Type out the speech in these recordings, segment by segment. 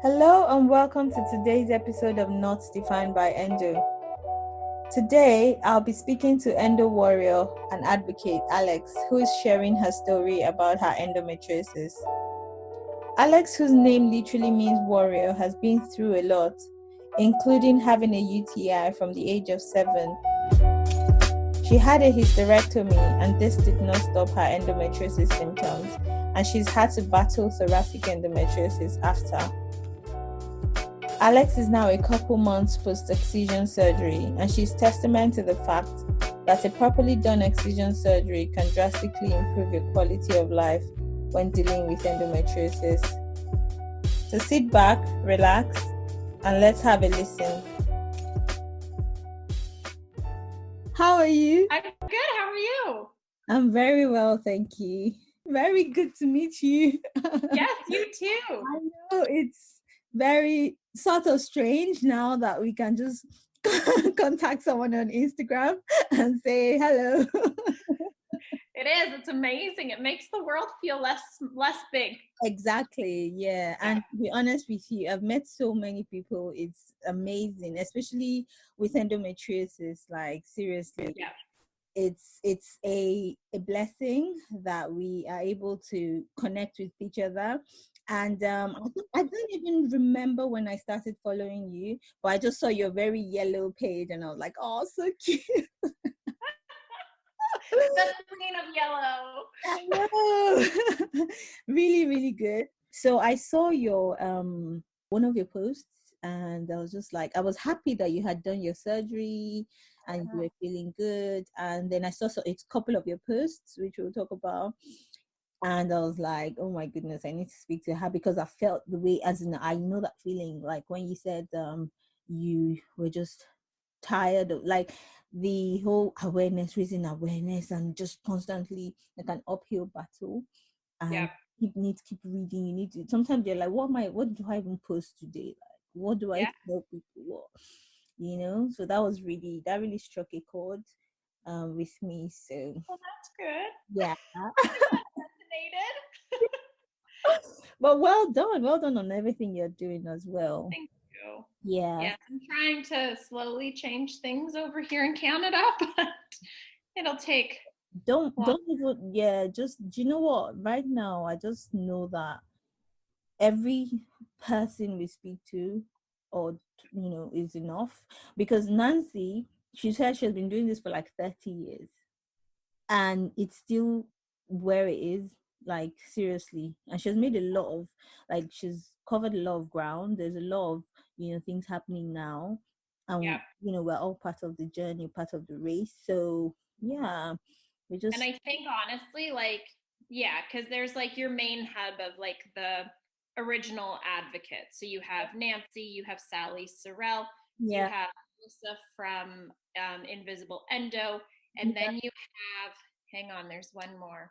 Hello and welcome to today's episode of Not Defined by Endo. Today, I'll be speaking to Endo Warrior, an advocate, Alex, who is sharing her story about her endometriosis. Alex, whose name literally means warrior, has been through a lot, including having a UTI from the age of 7. She had a hysterectomy and this did not stop her endometriosis symptoms, and she's had to battle thoracic endometriosis after. Alex is now a couple months post-excision surgery, and she's testament to the fact that a properly done excision surgery can drastically improve your quality of life when dealing with endometriosis. So sit back, relax, and let's have a listen. How are you? I'm good. How are you? I'm very well, thank you. Very good to meet you. Yes, you too. I know it's very sort of strange now that we can just contact someone on Instagram and say hello. It is. It's amazing. It makes the world feel less big. Exactly, yeah. And to be honest with you, I've met so many people. It's amazing, especially with endometriosis. Like seriously, Yeah. it's a blessing that we are able to connect with each other. And I don't even remember when I started following you, but I just saw your very yellow page and I was like, oh, so cute. The queen of yellow. I know. Really, really good. So I saw your one of your posts and I was just like, I was happy that you had done your surgery and you were feeling good. And then I saw a couple of your posts, which we'll talk about. And I was like, oh my goodness, I need to speak to her because I felt the way, as in, I know that feeling, like when you said you were just tired of like the whole awareness, raising awareness, and just constantly like an uphill battle. And Yeah. you need to keep reading. You need to. Sometimes you're like, what do I even post today? Like, what do I tell people? What, So that really struck a chord with me. So Well, that's good. yeah. Fascinated. But well done on everything you're doing as well. Thank you. Yeah. Yes, I'm trying to slowly change things over here in Canada, but it'll take. Don't even, yeah, just, do you know what? Right now, I just know that every person we speak to, or, is enough. Because Nancy, she said she has been doing this for like 30 years and it's still where it is, like seriously. And she has made a lot of, like, she's covered a lot of ground. There's a lot of, things happening now. And, Yeah. we're all part of the journey, part of the race. So, yeah. And I think honestly, like, yeah, because there's like your main hub of like the original advocates. So you have Nancy, you have Sally Sorrell, you have Lisa from Invisible Endo, and then you have, hang on, there's one more,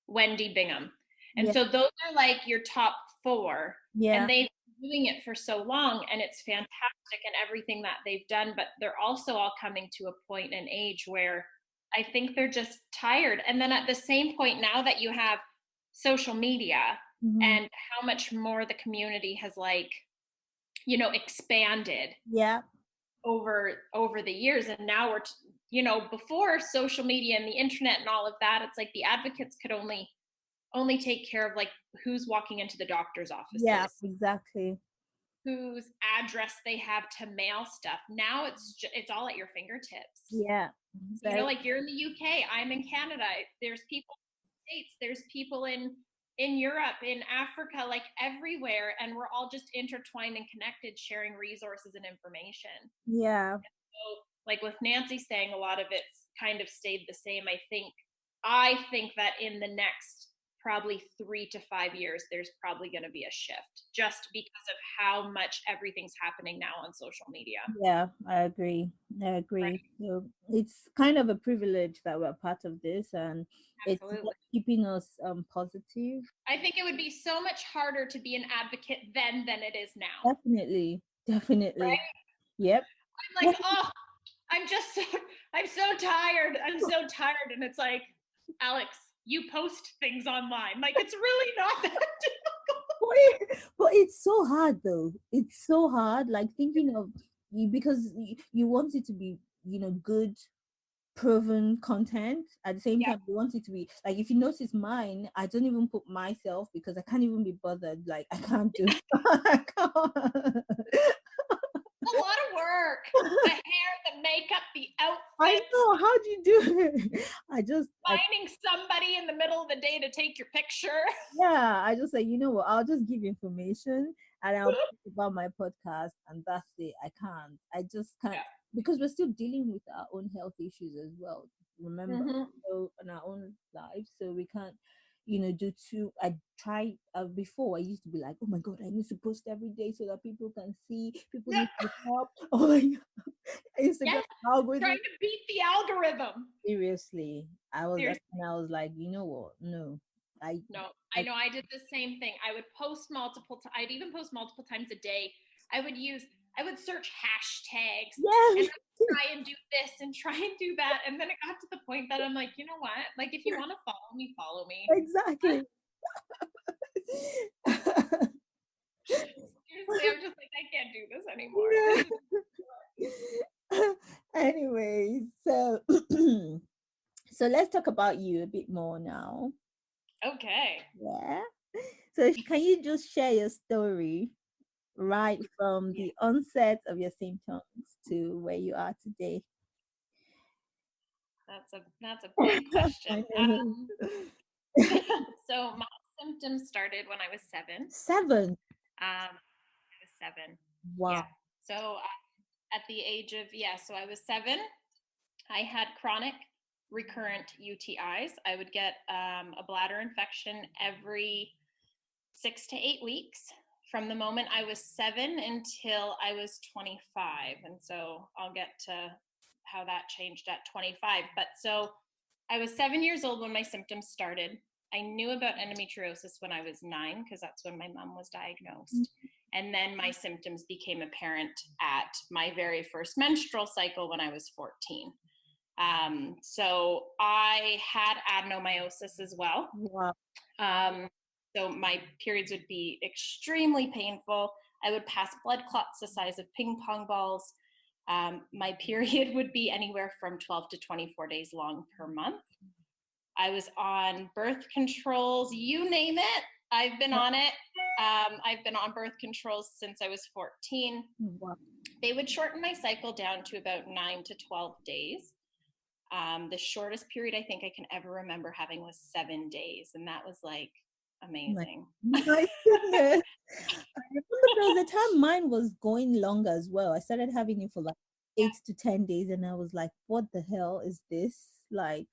Wendy Bingham. And so those are like your top 4. And they've been doing it for so long and it's fantastic and everything that they've done, but they're also all coming to a point in age where I think they're just tired. And then at the same point, now that you have social media and how much more the community has like, expanded over the years. And now we're, before social media and the internet and all of that, it's like the advocates could only take care of like who's walking into the doctor's offices. Yeah, exactly. Whose address they have to mail stuff. Now it's all at your fingertips. Yeah. Like you're in the UK, I'm in Canada. There's people in the States, there's people in Europe, in Africa, like everywhere, and we're all just intertwined and connected, sharing resources and information. Yeah. So, like with Nancy saying, a lot of it's kind of stayed the same. I think that in the next probably 3 to 5 years, there's probably going to be a shift just because of how much everything's happening now on social media. Yeah, I agree. Right. So it's kind of a privilege that we're part of this, and Absolutely. It's keeping us positive. I think it would be so much harder to be an advocate then than it is now. Definitely. Right? Yep. I'm like, oh, I'm so tired. I'm so tired. And it's like, Alex, you post things online. Like, it's really not that difficult. But it's so hard though. It's so hard, like thinking of you, because you want it to be, good, proven content. At the same Yeah. time, you want it to be like, if you notice mine, I don't even put myself because I can't even be bothered. Like, I can't do I can't. A lot of work. The hair, the makeup, the I outfits. know. How do you do it? Finding somebody in the middle of the day to take your picture. Yeah, I just say, you know what, I'll just give information and I'll talk about my podcast, and that's it. I just can't, Yeah. because we're still dealing with our own health issues as well. Remember, Mm-hmm. so in our own lives, so we can't, do too. I tried before. I used to be like, oh my god, I need to post every day so that people can see. People Yeah. need to help. Oh my god, Instagram Yes. algorithm. Trying to beat the algorithm. Seriously, I was, Seriously. and I was like, you know what? No, No, I know I did the same thing. I would post I'd even post multiple times a day. I would search hashtags yeah. and try and do this and try and do that. And then it got to the point that I'm like, you know what? Like, if you want to follow me, follow me. Exactly. Seriously, I'm just like, I can't do this anymore. Anyway, so so let's talk about you a bit more now. Okay. Yeah. So can you just share your story right from the onset of your symptoms to where you are today? That's a big question. So my symptoms started when I was 7. 7. I was 7. Wow. Yeah. So at the age of so I was 7. I had chronic recurrent UTIs. I would get a bladder infection every 6 to 8 weeks from the moment I was 7 until I was 25. And so I'll get to how that changed at 25. But so I was 7 years old when my symptoms started. I knew about endometriosis when I was 9 because that's when my mom was diagnosed. And then my symptoms became apparent at my very first menstrual cycle when I was 14. So I had adenomyosis as well. Wow. So my periods would be extremely painful. I would pass blood clots the size of ping pong balls. My period would be anywhere from 12 to 24 days long per month. I was on birth controls, you name it. I've been on it. I've been on birth controls since I was 14. Wow. They would shorten my cycle down to about 9 to 12 days. The shortest period I think I can ever remember having was 7 days. And that was like amazing. My goodness. I remember there was a time mine was going longer as well. I started having it for like 8 to 10 days, and I was like, what the hell is this? Like,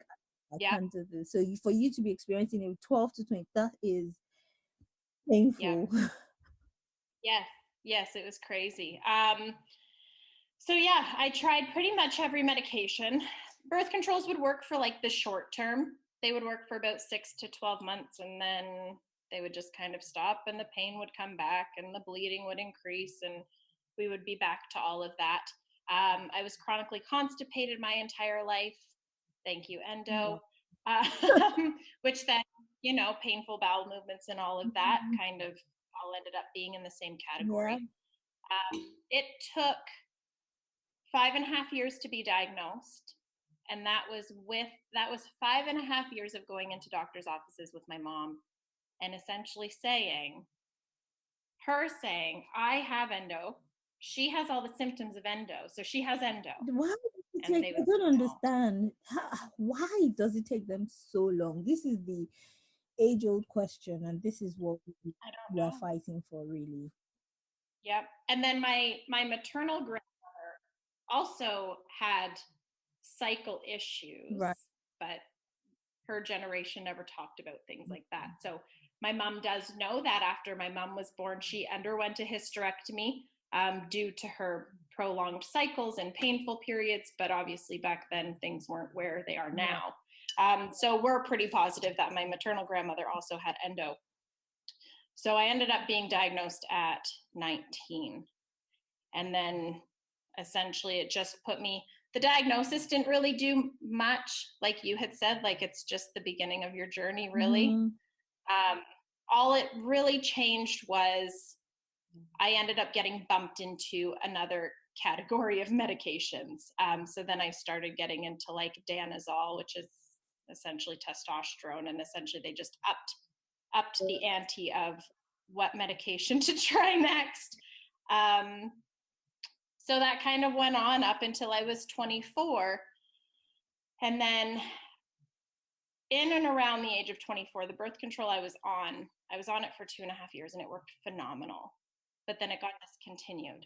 I can't do this. So for you to be experiencing it 12 to 20, that is painful. Yes, it was crazy. So I tried pretty much every medication. Birth controls would work for like the short term. They would work for about 6 to 12 months, and then they would just kind of stop, and the pain would come back and the bleeding would increase, and we would be back to all of that. I was chronically constipated my entire life. Thank you, Endo. Which then, painful bowel movements and all of that kind of all ended up being in the same category. It took 5.5 years to be diagnosed. And that was 5.5 years of going into doctor's offices with my mom and essentially saying, I have endo. She has all the symptoms of endo. So she has endo. Why does it take, I don't understand. Why does it take them so long? This is the age-old question, and this is what we are fighting for, really. Yep. And then my maternal grandmother also had cycle issues, right, but her generation never talked about things like that. So my mom does know that after my mom was born, she underwent a hysterectomy due to her prolonged cycles and painful periods. But obviously back then things weren't where they are now. So we're pretty positive that my maternal grandmother also had endo. So I ended up being diagnosed at 19. And then essentially it just put me, the diagnosis didn't really do much. Like you had said, like it's just the beginning of your journey, really. all it really changed was I ended up getting bumped into another category of medications. So then I started getting into like danazol, which is essentially testosterone, and essentially they just upped the ante of what medication to try next. So that kind of went on up until I was 24. And then in and around the age of 24, the birth control I was on it for 2.5 years and it worked phenomenal. But then it got discontinued.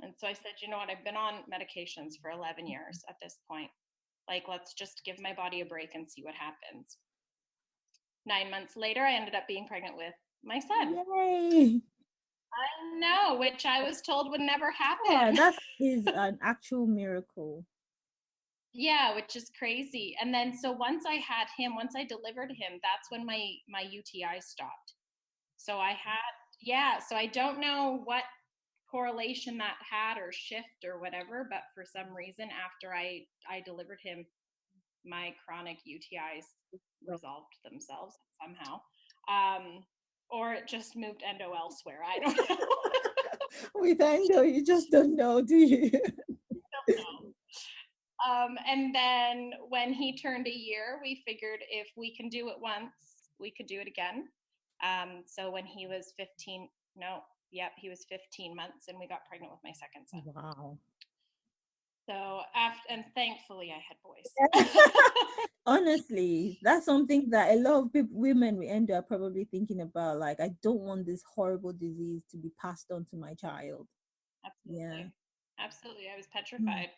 And so I said, you know what, I've been on medications for 11 years at this point. Like, let's just give my body a break and see what happens. 9 months later, I ended up being pregnant with my son. Yay! I know, which I was told would never happen. Yeah, that is an actual miracle. Yeah, which is crazy. And then so once I delivered him, that's when my UTI stopped. So so I don't know what correlation that had or shift or whatever, but for some reason after I delivered him, my chronic UTIs resolved themselves somehow. Or it just moved endo elsewhere. I don't know. With endo, you just don't know, do you? Don't know. And then when he turned a year, we figured if we can do it once, we could do it again. So when he was 15 months, and we got pregnant with my second son. Wow. So and thankfully I had boys. Honestly, that's something that a lot of women with endo are probably thinking about. Like, I don't want this horrible disease to be passed on to my child. Absolutely. Yeah. Absolutely. I was petrified.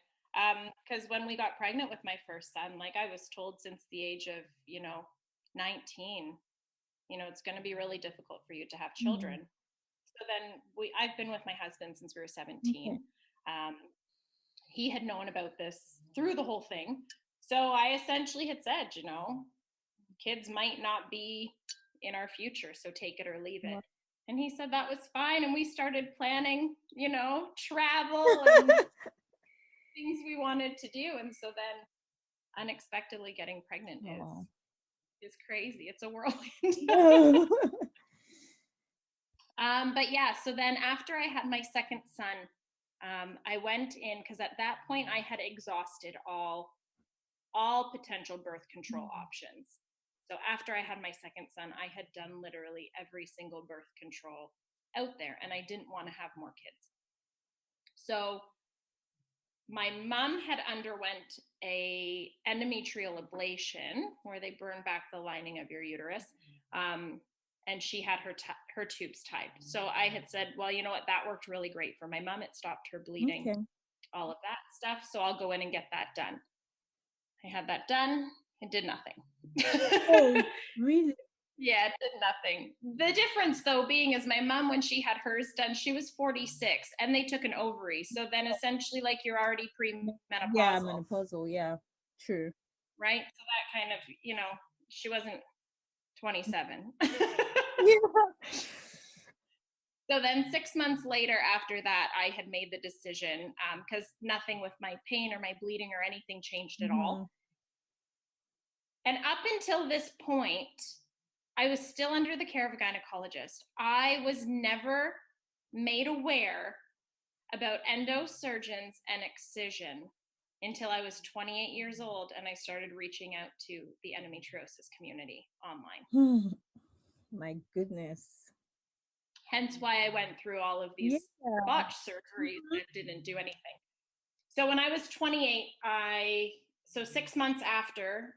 Because when we got pregnant with my first son, like I was told since the age of, 19, it's going to be really difficult for you to have children. So then I've been with my husband since we were 17. Okay. He had known about this through the whole thing. So I essentially had said, kids might not be in our future, so take it or leave it. And he said that was fine. And we started planning, travel and things we wanted to do. And so then unexpectedly getting pregnant is crazy. It's a whirlwind. But yeah, so then after I had my second son, I went in because at that point I had exhausted all potential birth control options. So after I had my second son, I had done literally every single birth control out there, and I didn't want to have more kids. So my mom had underwent a endometrial ablation where they burn back the lining of your uterus. And she had her tubes tied. So I had said, well, you know what? That worked really great for my mom. It stopped her bleeding, all of that stuff. So I'll go in and get that done. I had that done. It did nothing. Oh, really? Yeah, it did nothing. The difference, though, being is my mom, when she had hers done, she was 46, and they took an ovary. So then essentially, like, you're already premenopausal. Yeah, menopausal. Yeah, true. Right? So that kind of, she wasn't 27. Yeah. So then 6 months later after that, I had made the decision because nothing with my pain or my bleeding or anything changed at all. And up until this point, I was still under the care of a gynecologist. I was never made aware about endosurgeons and excision until I was 28 years old, and I started reaching out to the endometriosis community online. My goodness. Hence why I went through all of these botched surgeries that didn't do anything. So when I was 28, so 6 months after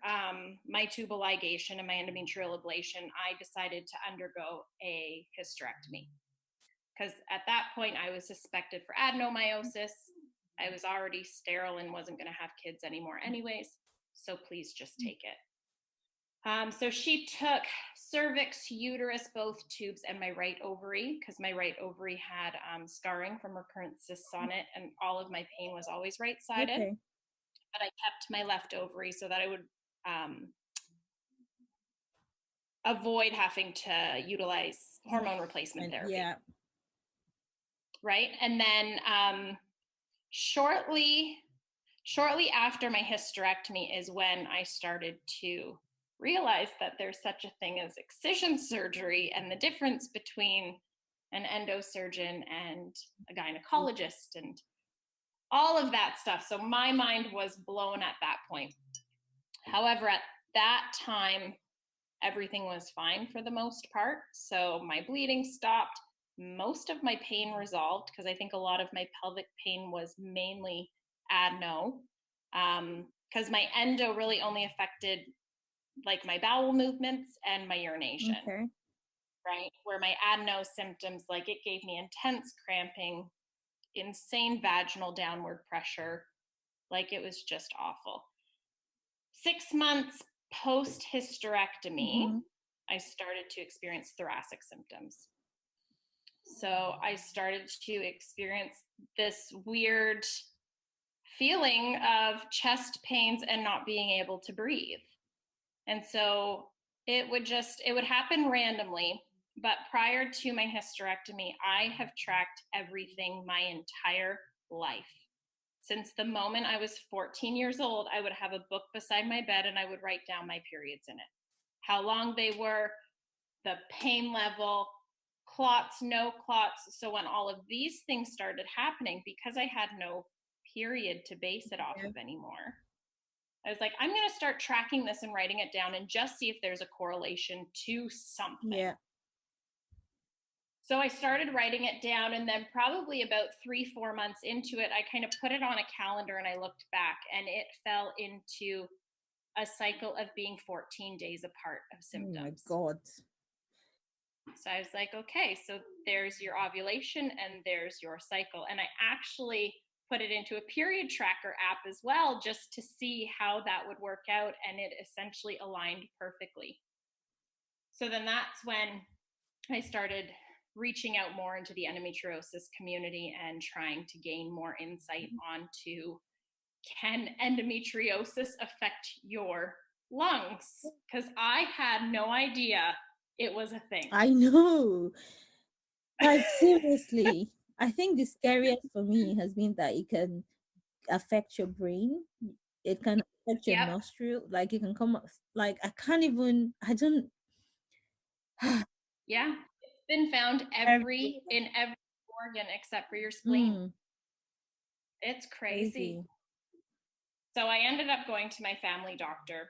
my tubal ligation and my endometrial ablation, I decided to undergo a hysterectomy. Because at that point, I was suspected for adenomyosis. I was already sterile and wasn't going to have kids anymore anyways. So please just take it. So she took cervix, uterus, both tubes, and my right ovary, because my right ovary had scarring from recurrent cysts on it, and all of my pain was always right-sided. Okay. But I kept my left ovary so that I would avoid having to utilize hormone replacement therapy. Yeah. Right? And then shortly after my hysterectomy is when I started to realized that there's such a thing as excision surgery and the difference between an endosurgeon and a gynecologist and all of that stuff. So my mind was blown at that point. However, at that time, everything was fine for the most part. So my bleeding stopped. Most of my pain resolved, because I think a lot of my pelvic pain was mainly adeno, because my endo really only affected like my bowel movements and my urination. Okay. Right? Where my adeno symptoms, like it gave me intense cramping, insane vaginal downward pressure. Like it was just awful. 6 months post hysterectomy, I started to experience thoracic symptoms. So I started to experience this weird feeling of chest pains and not being able to breathe. And so it would happen randomly. But prior to my hysterectomy, I have tracked everything my entire life. Since the moment I was 14 years old, I would have a book beside my bed and I would write down my periods in it. How long they were, the pain level, clots, no clots. So when all of these things started happening, because I had no period to base it off of anymore, I was like, I'm going to start tracking this and writing it down and just see if there's a correlation to something. Yeah. So I started writing it down, and then probably about 3-4 months into it, I kind of put it on a calendar and I looked back, and it fell into a cycle of being 14 days apart of symptoms. Oh my God. So I was like, okay, so there's your ovulation and there's your cycle. And I actually put it into a period tracker app as well, just to see how that would work out. And it essentially aligned perfectly. So then that's when I started reaching out more into the endometriosis community and trying to gain more insight onto, can endometriosis affect your lungs? Because I had no idea it was a thing. I know. Like, seriously. I think the scariest for me has been that it can affect your brain. It can affect your nostril. Like, it can come up. Like, I don't. Yeah. It's been found in every organ except for your spleen. It's crazy. So I ended up going to my family doctor,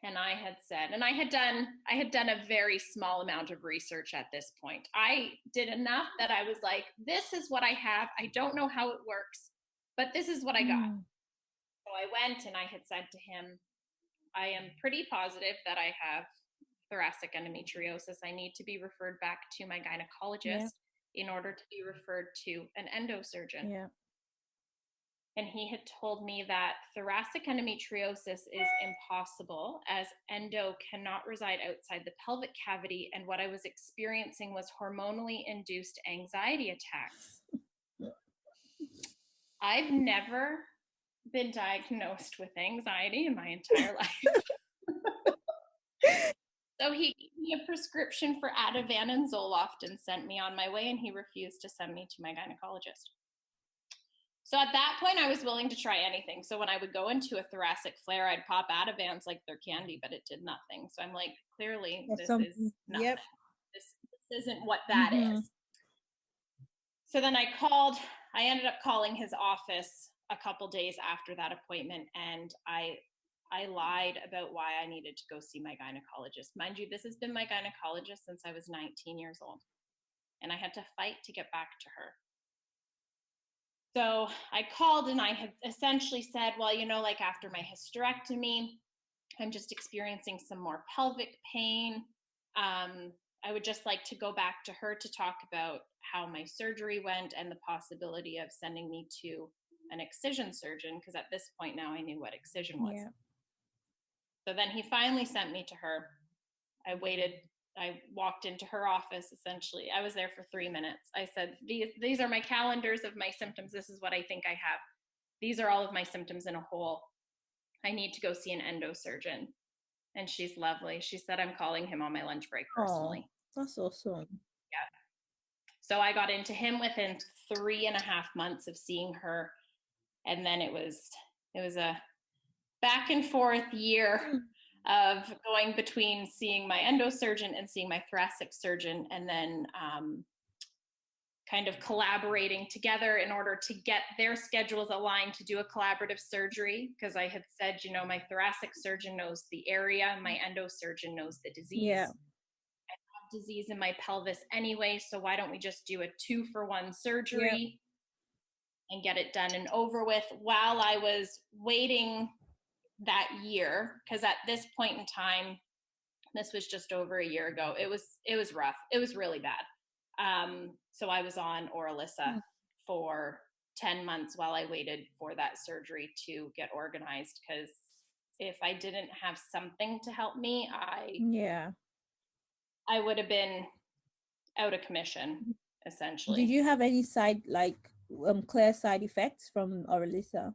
and I had done a very small amount of research at this point. I did enough that I was like, this is what I have. I don't know how it works, but this is what I got. So I went and I had said to him, I am pretty positive that I have thoracic endometriosis. I need to be referred back to my gynecologist in order to be referred to an endosurgeon. Yeah. And he had told me that thoracic endometriosis is impossible, as endo cannot reside outside the pelvic cavity. And what I was experiencing was hormonally induced anxiety attacks. I've never been diagnosed with anxiety in my entire life. So he gave me a prescription for Ativan and Zoloft and sent me on my way, and he refused to send me to my gynecologist. So at that point, I was willing to try anything. So when I would go into a thoracic flare, I'd pop Ativans like they're candy, but it did nothing. So I'm like, clearly, this is nothing. This isn't what that is. So then I ended up calling his office a couple days after that appointment, and I lied about why I needed to go see my gynecologist. Mind you, this has been my gynecologist since I was 19 years old, and I had to fight to get back to her. So I called and I had essentially said, well, like after my hysterectomy, I'm just experiencing some more pelvic pain. I would just like to go back to her to talk about how my surgery went and the possibility of sending me to an excision surgeon, because at this point now I knew what excision was. Yeah. So then he finally sent me to her. I walked into her office, essentially. I was there for 3 minutes. I said, these are my calendars of my symptoms. This is what I think I have. These are all of my symptoms in a whole. I need to go see an endosurgeon. And she's lovely. She said, I'm calling him on my lunch break personally. Oh, that's awesome. Yeah. So I got into him within 3.5 months of seeing her. And then it was a back and forth year of going between seeing my endosurgeon and seeing my thoracic surgeon, and then kind of collaborating together in order to get their schedules aligned to do a collaborative surgery. Because I had said, you know, my thoracic surgeon knows the area, my endosurgeon knows the disease. Yeah. I have disease in my pelvis anyway, so why don't we just do a 2-for-1 surgery and get it done and over with? While I was waiting that year, because at this point in time, this was just over a year ago, it was rough. It was really bad. So I was on Orilissa for 10 months while I waited for that surgery to get organized, because if I didn't have something to help me, I would have been out of commission, essentially. Did you have any clear side effects from Orilissa?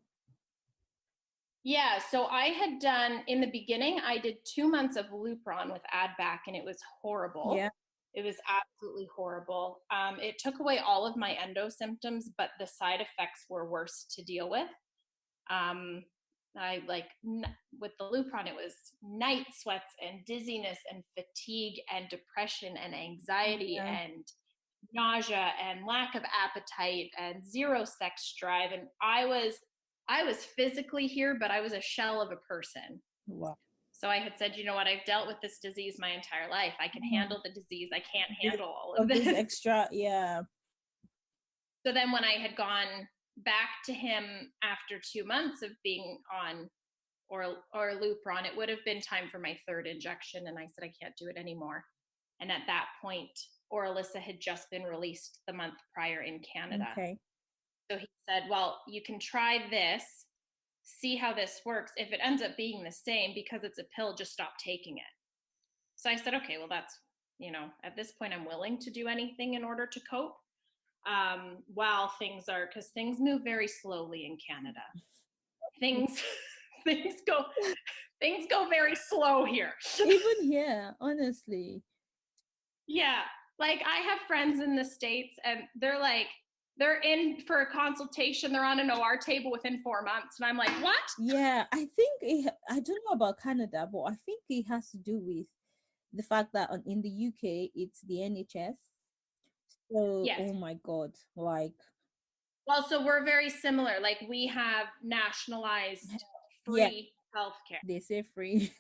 Yeah, so I had done, in the beginning, I did 2 months of Lupron with Adback, and it was horrible. Yeah. It was absolutely horrible. It took away all of my endo symptoms, but the side effects were worse to deal with. With the Lupron, it was night sweats and dizziness and fatigue and depression and anxiety and nausea and lack of appetite and zero sex drive. And I was physically here, but I was a shell of a person. Wow. So I had said, you know what, I've dealt with this disease my entire life. I can handle the disease. I can't handle all of this. Extra, yeah. So then when I had gone back to him after 2 months of being on or Lupron, it would have been time for my 3rd injection. And I said, I can't do it anymore. And at that point, Orilissa had just been released the month prior in Canada. Okay. So he said, well, you can try this, see how this works. If it ends up being the same, because it's a pill, just stop taking it. So I said, okay, well, that's, you know, at this point, I'm willing to do anything in order to cope. While things are, because things move very slowly in Canada. Things go very slow here. Even here, honestly. Yeah. Like, I have friends in the States, and they're in for a consultation. They're on an OR table within 4 months. And I'm like, what? Yeah, I think, I don't know about Canada, but I think it has to do with the fact that in the UK, it's the NHS. So, yes. Oh my God, like. Well, so we're very similar. Like, we have nationalized free healthcare. They say free.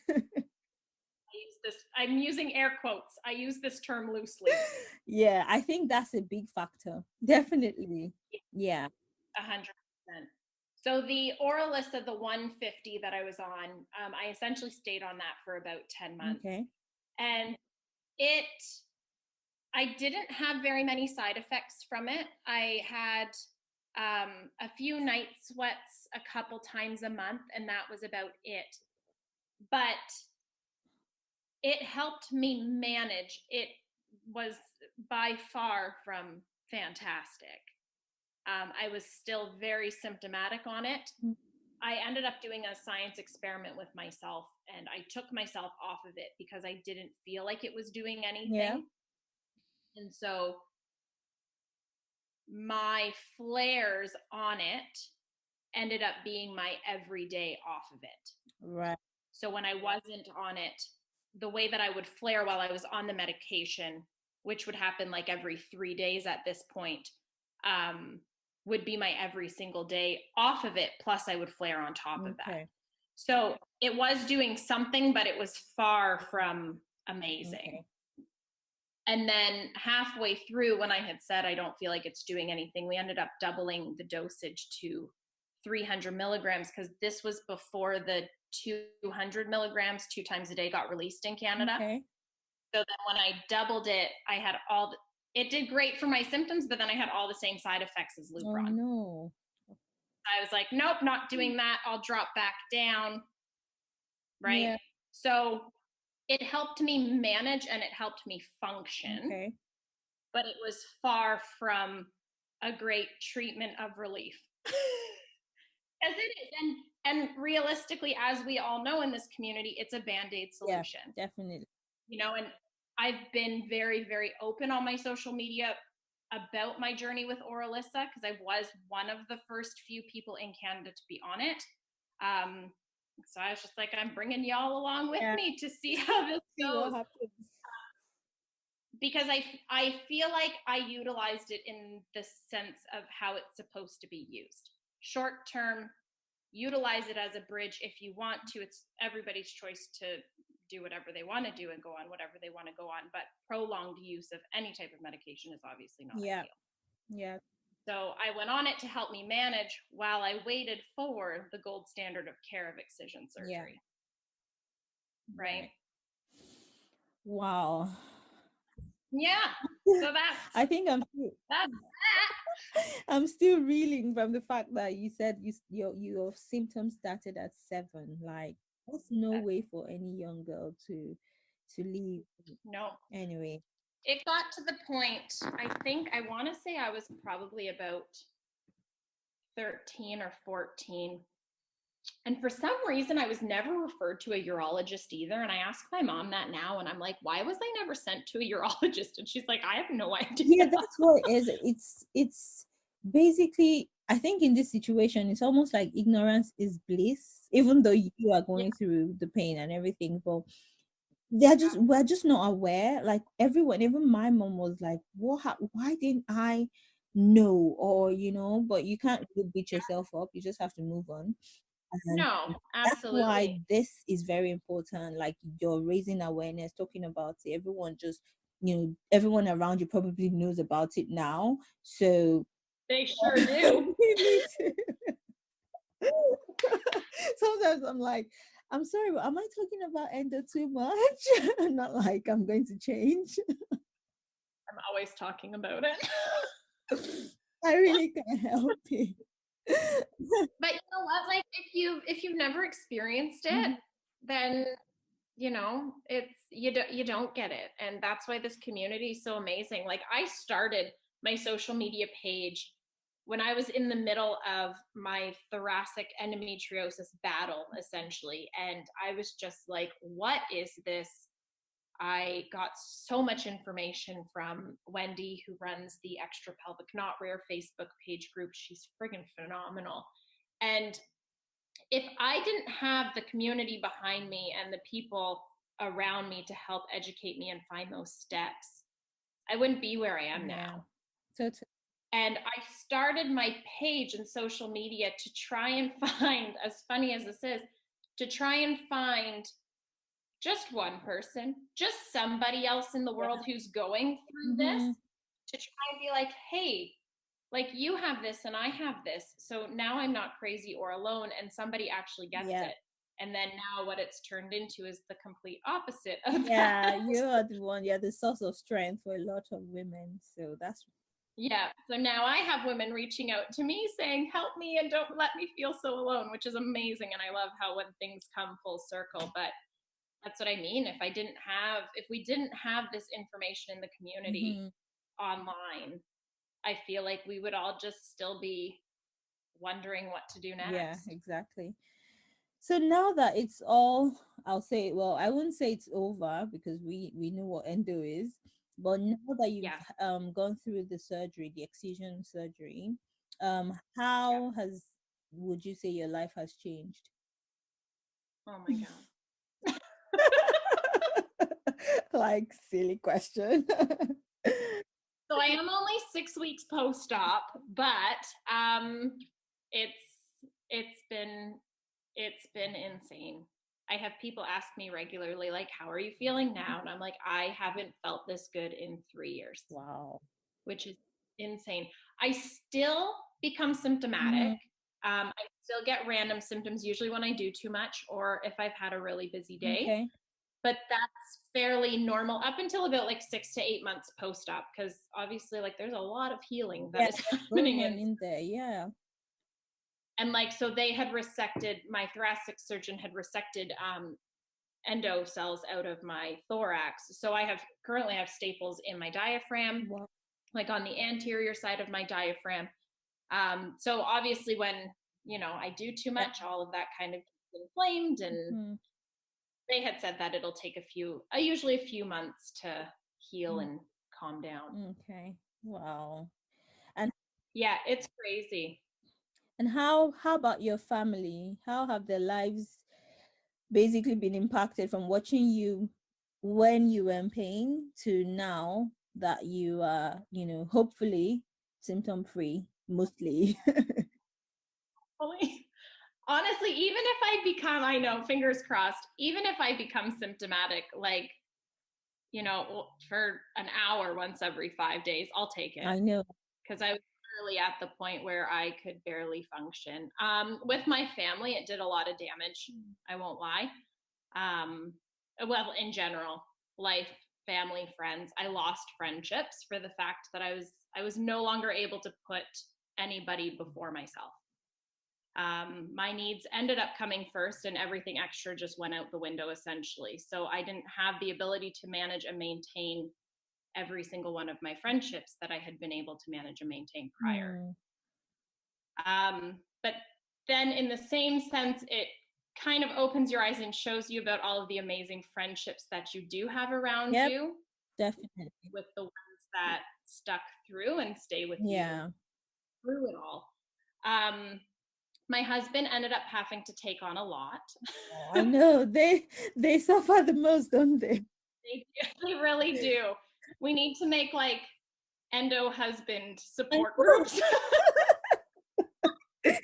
I'm using air quotes. I use this term loosely. Yeah, I think that's a big factor. Definitely. Yeah. 100%. So the Orilissa, the 150 that I was on, I essentially stayed on that for about 10 months. Okay. And I didn't have very many side effects from it. I had a few night sweats a couple times a month, and that was about it. But it helped me manage. It was by far from fantastic. I was still very symptomatic on it. I ended up doing a science experiment with myself, and I took myself off of it because I didn't feel like it was doing anything. Yeah. And so my flares on it ended up being my everyday off of it. Right. So when I wasn't on it, the way that I would flare while I was on the medication, which would happen like every 3 days at this point, would be my every single day off of it. Plus I would flare on top of that. So it was doing something, but it was far from amazing. Okay. And then halfway through, when I had said, I don't feel like it's doing anything, we ended up doubling the dosage to 300 milligrams, because this was before the 200 milligrams 2 times a day got released in Canada. Okay. So then when I doubled it, I had it did great for my symptoms, but then I had all the same side effects as Lupron. Oh, no. I was like, nope, not doing that. I'll drop back down. Right. Yeah. So it helped me manage and it helped me function. Okay. But it was far from a great treatment of relief. As it is. And realistically, as we all know in this community, it's a Band-Aid solution. Yeah, definitely. You know, and I've been very, very open on my social media about my journey with Orilissa, because I was one of the first few people in Canada to be on it. So I was just like, I'm bringing y'all along with me to see how this goes. Because I feel like I utilized it in the sense of how it's supposed to be used. Short term, utilize it as a bridge if you want to. It's everybody's choice to do whatever they want to do and go on whatever they want to go on. But prolonged use of any type of medication is obviously not ideal. Yeah. So I went on it to help me manage while I waited for the gold standard of care of excision surgery. Right. Wow. Yeah. So that's I think I'm still reeling from the fact that you said your symptoms started at 7. Like, there's no way for any young girl to leave. No. Anyway, it got to the point, I want to say I was probably about 13 or 14. And for some reason, I was never referred to a urologist either. And I ask my mom that now, and I'm like, why was I never sent to a urologist? And she's like, I have no idea. Yeah, that's what it is. It's basically, I think in this situation, it's almost like ignorance is bliss, even though you are going through the pain and everything. But we're just not aware. Like everyone, even my mom was like, why didn't I know? Or, but you can't really beat yourself up. You just have to move on. And no, absolutely. That's why this is very important. Like, you're raising awareness, talking about it. Everyone just, everyone around you probably knows about it now. So they sure do. Me too. Sometimes I'm like, I'm sorry, but am I talking about endo too much? Not like I'm going to change. I'm always talking about it. I really can't help it. But you know what? Like, if you've never experienced it, then it's you don't get it. And that's why this community is so amazing. Like, I started my social media page when I was in the middle of my thoracic endometriosis battle, essentially. And I was just like, what is this? I got so much information from Wendy, who runs the Extra Pelvic Not Rare Facebook page group. She's friggin' phenomenal. And if I didn't have the community behind me and the people around me to help educate me and find those steps, I wouldn't be where I am now. And I started my page and social media to try and find, as funny as this is, to try and find just one person, just somebody else in the world who's going through this, to try and be like, hey, like, you have this and I have this. So now I'm not crazy or alone, and somebody actually gets it. And then now what it's turned into is the complete opposite of that. You are the one, you're the source of strength for a lot of women. So that's so now I have women reaching out to me saying, help me and don't let me feel so alone, which is amazing. And I love how when things come full circle. But that's what I mean. If we didn't have this information in the community online, I feel like we would all just still be wondering what to do next. Yeah, exactly. So now that it's all, I'll say, well, I wouldn't say it's over because we know what endo is, but now that you've gone through the surgery, the excision surgery, how would you say your life has changed? Oh my God. Like, silly question. So I am only 6 weeks post-op, but it's been insane. I have people ask me regularly, like, how are you feeling now? And I'm like, I haven't felt this good in 3 years. Wow. Which is insane. I still become symptomatic. I still get random symptoms, usually when I do too much or if I've had a really busy day. Okay. But that's fairly normal up until about like 6 to 8 months post-op, because obviously, like, there's a lot of healing that is happening in there. Yeah. And like, so they had resected, my thoracic surgeon had resected endo cells out of my thorax. So I currently have staples in my diaphragm, like on the anterior side of my diaphragm. So obviously when, I do too much, all of that kind of gets inflamed, and they had said that it'll take usually a few months to heal and calm down. Okay. Wow. And yeah, it's crazy. And how about your family? How have their lives basically been impacted from watching you when you were in pain to now that you are, hopefully symptom free mostly. Honestly, even if I become, I know, fingers crossed, even if I become symptomatic, like, for an hour once every 5 days, I'll take it. I know. Because I was literally at the point where I could barely function. With my family, it did a lot of damage. I won't lie. Well, in general, life, family, friends. I lost friendships for the fact that I was no longer able to put anybody before myself. My needs ended up coming first, and everything extra just went out the window essentially. So I didn't have the ability to manage and maintain every single one of my friendships that I had been able to manage and maintain prior. But then in the same sense, it kind of opens your eyes and shows you about all of the amazing friendships that you do have around you. Definitely. With the ones that stuck through and stay with you through it all. My husband ended up having to take on a lot. Oh, I know. They suffer the most, don't they? They really do. We need to make like endo husband support groups. There'll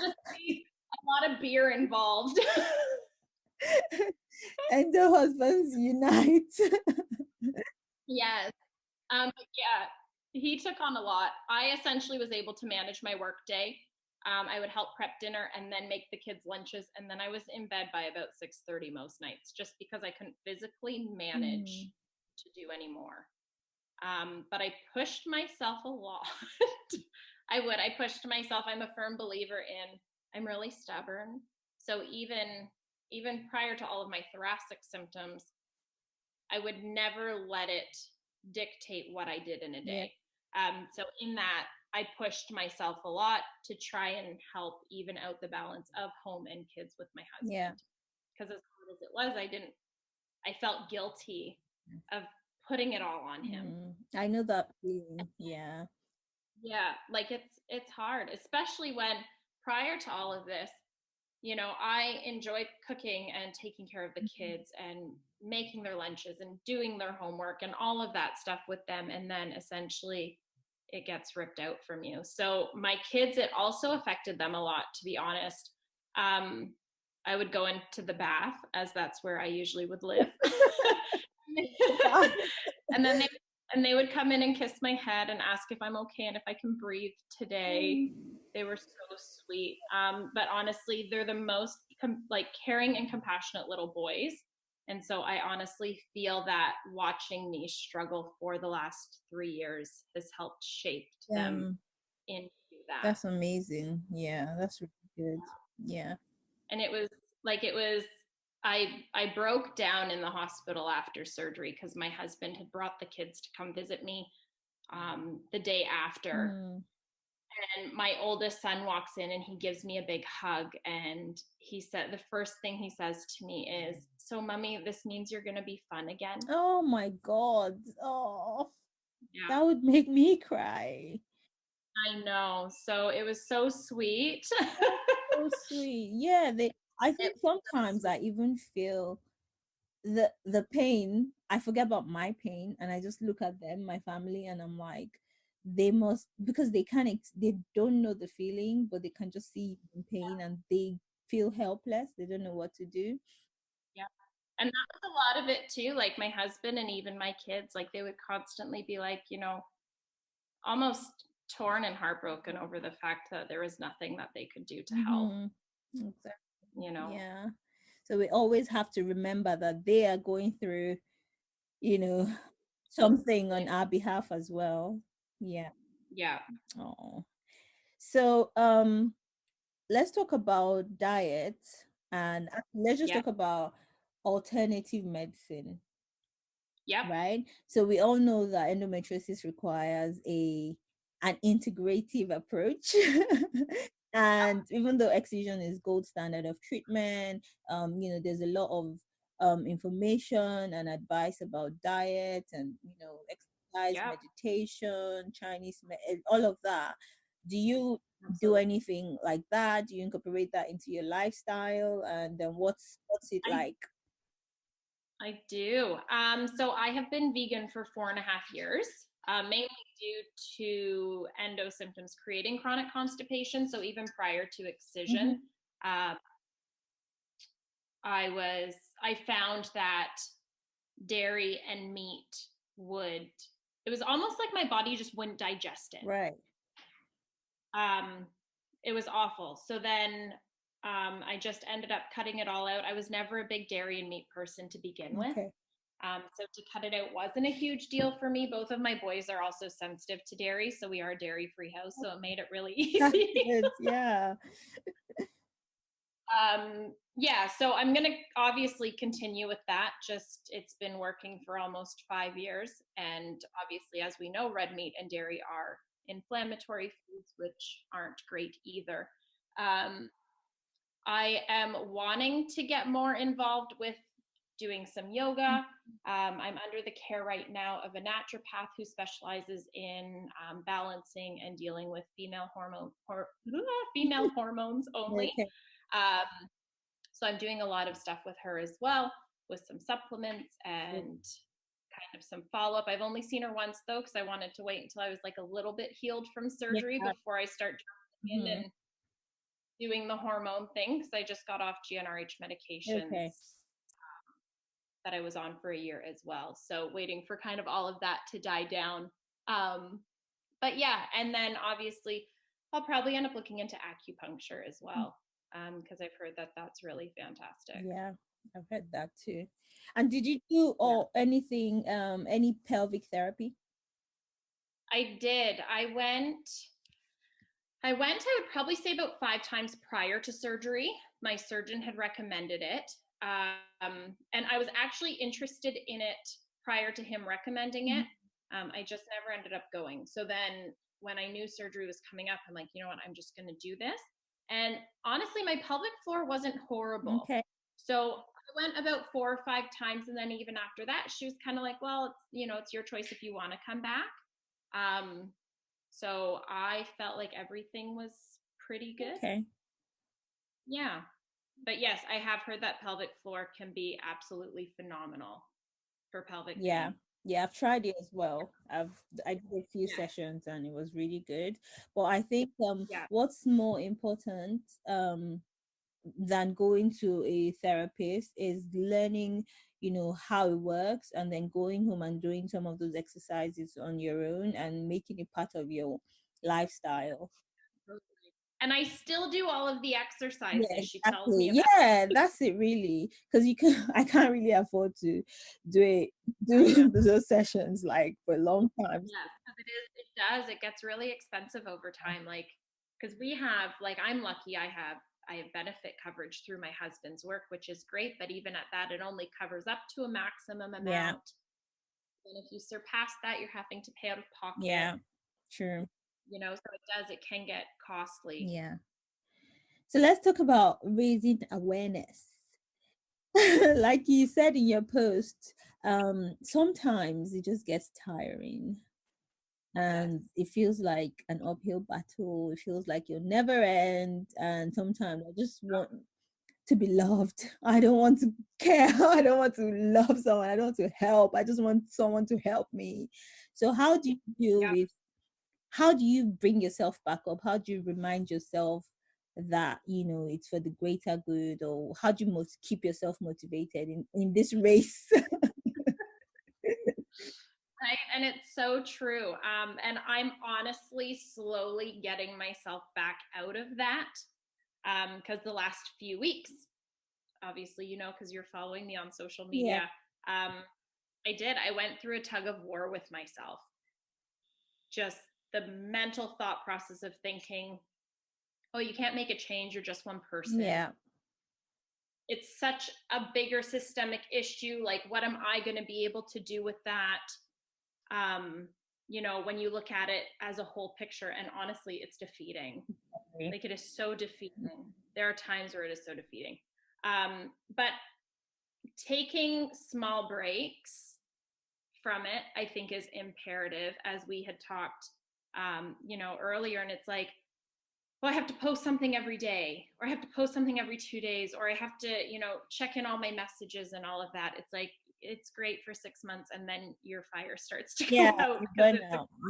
just be a lot of beer involved. Endo husbands unite. Yes. Yeah, he took on a lot. I essentially was able to manage my work day. I would help prep dinner and then make the kids lunches, and then I was in bed by about 6:30 most nights, just because I couldn't physically manage to do any more. But I pushed myself a lot. I pushed myself. I'm a firm believer in, I'm really stubborn. So even prior to all of my thoracic symptoms, I would never let it dictate what I did in a day. So in that, I pushed myself a lot to try and help even out the balance of home and kids with my husband. Because as hard as it was, I felt guilty of putting it all on him. I know that feeling. Yeah, like it's hard, especially when prior to all of this, I enjoyed cooking and taking care of the kids and making their lunches and doing their homework and all of that stuff with them, and then essentially it gets ripped out from you. So my kids, it also affected them a lot, to be honest. I would go into the bath, as that's where I usually would live. And they would come in and kiss my head and ask if I'm okay and if I can breathe today. They were so sweet. But honestly, they're the most caring and compassionate little boys. And so I honestly feel that watching me struggle for the last 3 years has helped shape them into that. That's amazing. Yeah, that's really good. Yeah. And I broke down in the hospital after surgery because my husband had brought the kids to come visit me the day after. And my oldest son walks in and he gives me a big hug, and he said, the first thing he says to me is, "So mommy, this means you're going to be fun again." Oh my God. Oh, yeah. That would make me cry. I know. So it was so sweet. So sweet. Yeah. I think sometimes I even feel the pain. I forget about my pain and I just look at them, my family, and I'm like, they must, because they don't know the feeling, but they can just see in pain and they feel helpless. They don't know what to do. Yeah. And that was a lot of it too. Like my husband and even my kids, like they would constantly be like, almost torn and heartbroken over the fact that there was nothing that they could do to help. Exactly. Yeah. So we always have to remember that they are going through, something on our behalf as well. Yeah. Oh. So let's talk about diet, and let's just talk about alternative medicine. Right. So we all know that endometriosis requires an integrative approach. And even though Excision is gold standard of treatment, there's a lot of information and advice about diet and exercise, meditation, Chinese, all of that. Do you do Absolutely. anything like that? Do you incorporate that into your lifestyle? And then what's it like? I do. So I have been vegan for 4.5 years, mainly due to endo symptoms creating chronic constipation. So even prior to Excision, uh, I found that dairy and meat it was almost like my body just wouldn't digest it. Right. It was awful. So then I just ended up cutting it all out. I was never a big dairy and meat person to begin with. Okay. So to cut it out wasn't a huge deal for me. Both of my boys are also sensitive to dairy, so we are a dairy-free house, so it made it really easy. Yeah. Yeah, so I'm gonna obviously continue with that. Just it's been working for almost 5 years, and obviously, as we know, red meat and dairy are inflammatory foods, which aren't great either. I am wanting to get more involved with doing some yoga. I'm under the care right now of a naturopath who specializes in balancing and dealing with female hormones only. Okay. So I'm doing a lot of stuff with her as well, with some supplements and kind of some follow-up. I've only seen her once though, because I wanted to wait until I was like a little bit healed from surgery before I start jumping in and doing the hormone thing, because I just got off GnRH medications that I was on for a year as well. So waiting for kind of all of that to die down. But yeah, and then obviously I'll probably end up looking into acupuncture as well, because I've heard that that's really fantastic. Yeah, I've heard that too. And did you do anything, any pelvic therapy? I did. I would probably say about 5 times prior to surgery. My surgeon had recommended it. And I was actually interested in it prior to him recommending it. I just never ended up going. So then when I knew surgery was coming up, I'm like, you know what, I'm just going to do this. And honestly, my pelvic floor wasn't horrible. Okay. So I went about 4 or 5 times. And then even after that, she was kind of like, well, it's your choice if you want to come back. So I felt like everything was pretty good. Okay. Yeah. But yes, I have heard that pelvic floor can be absolutely phenomenal for pelvic pain. Yeah, I've tried it as well. I did a few sessions and it was really good. But I think what's more important than going to a therapist is learning, how it works, and then going home and doing some of those exercises on your own and making it part of your lifestyle. And I still do all of the exercises she tells me about. Yeah, about. that's it really. Because I can't really afford to do those sessions like for a long time. Yes, because it gets really expensive over time. Like, because we have, like, I'm lucky I have benefit coverage through my husband's work, which is great. But even at that, it only covers up to a maximum amount. Yeah. And if you surpass that, you're having to pay out of pocket. Yeah, true. So it can get costly. Yeah. So let's talk about raising awareness. Like you said in your post, sometimes it just gets tiring and it feels like an uphill battle. It feels like you'll never end. And sometimes I just want to be loved. I don't want to care. I don't want to love someone. I don't want to help. I just want someone to help me. So how do you deal with, how do you bring yourself back up? How do you remind yourself that it's for the greater good, or how do you keep yourself motivated in this race? Right, and it's so true. And I'm honestly slowly getting myself back out of that, because the last few weeks, obviously, because you're following me on social media, I went through a tug of war with myself. Just the mental thought process of thinking, oh, you can't make a change, you're just one person. Yeah. It's such a bigger systemic issue. Like, what am I going to be able to do with that? When you look at it as a whole picture, and honestly, it's defeating. Like, it is so defeating. There are times where it is so defeating. But taking small breaks from it, I think, is imperative, as we had talked earlier, and it's like, well, I have to post something every day, or I have to post something every 2 days, or I have to, check in all my messages and all of that. It's like, it's great for 6 months, and then your fire starts to go out.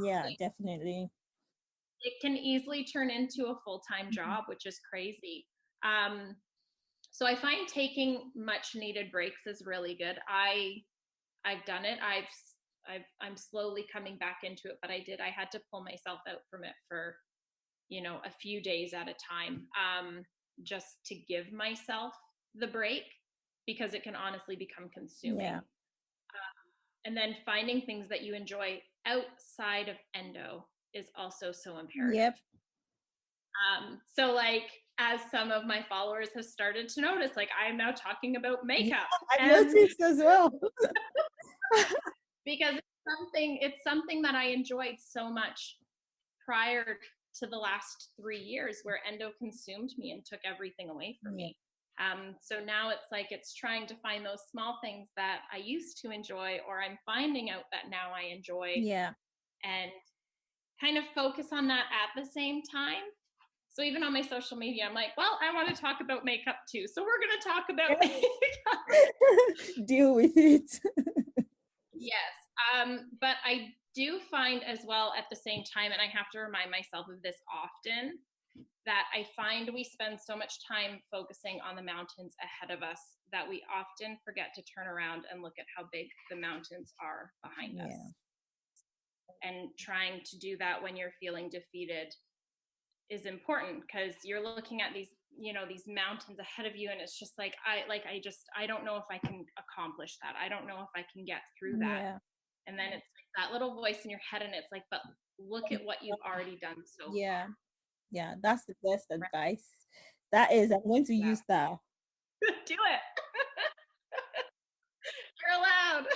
Yeah, definitely. It can easily turn into a full-time job, which is crazy. So I find taking much needed breaks is really good. I've done it. I'm slowly coming back into it, but I had to pull myself out from it for a few days at a time, just to give myself the break, because it can honestly become consuming. Yeah. And then finding things that you enjoy outside of endo is also so imperative. Yep. So like, as some of my followers have started to notice, like, I am now talking about makeup. Yeah, I noticed as well. Because it's something that I enjoyed so much prior to the last 3 years, where endo consumed me and took everything away from me. So now it's like, it's trying to find those small things that I used to enjoy, or I'm finding out that now I enjoy. Yeah. And kind of focus on that at the same time. So even on my social media, I'm like, well, I want to talk about makeup too. So we're going to talk about makeup. Deal with it. Yes. But I do find as well at the same time, and I have to remind myself of this often, that I find we spend so much time focusing on the mountains ahead of us that we often forget to turn around and look at how big the mountains are behind us. And trying to do that when you're feeling defeated is important, because you're looking at these, these mountains ahead of you, and it's just like, I don't know if I can accomplish that. I don't know if I can get through that. Yeah. And then it's like that little voice in your head, and it's like, but look at what you've already done so far. Yeah, that's the best advice. That is, I'm going to use that. Do it. You're allowed.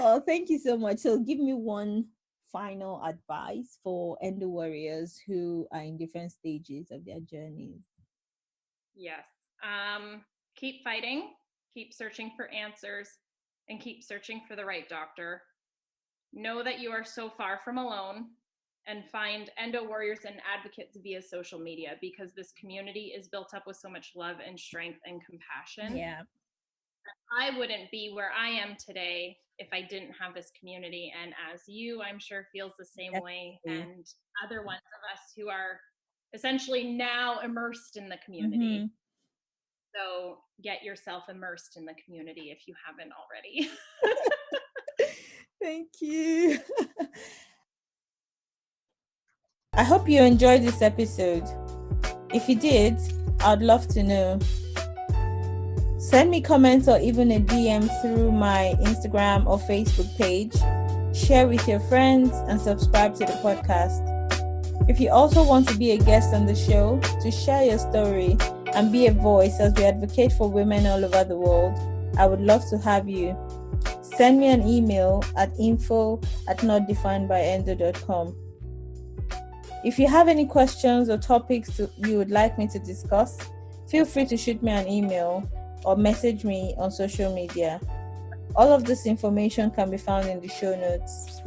Oh, thank you so much. So give me one final advice for Endo Warriors who are in different stages of their journeys. Yes. Keep fighting, keep searching for answers, and keep searching for the right doctor. Know that you are so far from alone, and find Endo Warriors and advocates via social media, because this community is built up with so much love and strength and compassion. Yeah. I wouldn't be where I am today if I didn't have this community. And as you, I'm sure, feels the same way, and other ones of us who are essentially now immersed in the community. Mm-hmm. So get yourself immersed in the community if you haven't already. Thank you. I hope you enjoyed this episode. If you did, I'd love to know. Send me comments or even a DM through my Instagram or Facebook page. Share with your friends and subscribe to the podcast. If you also want to be a guest on the show, to share your story and be a voice as we advocate for women all over the world, I would love to have you. Send me an email at info@notdefinedbyendo.com. If you have any questions or topics you would like me to discuss, feel free to shoot me an email or message me on social media. All of this information can be found in the show notes.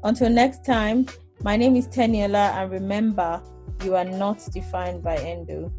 Until next time, my name is Teniola, and remember, you are not defined by endo.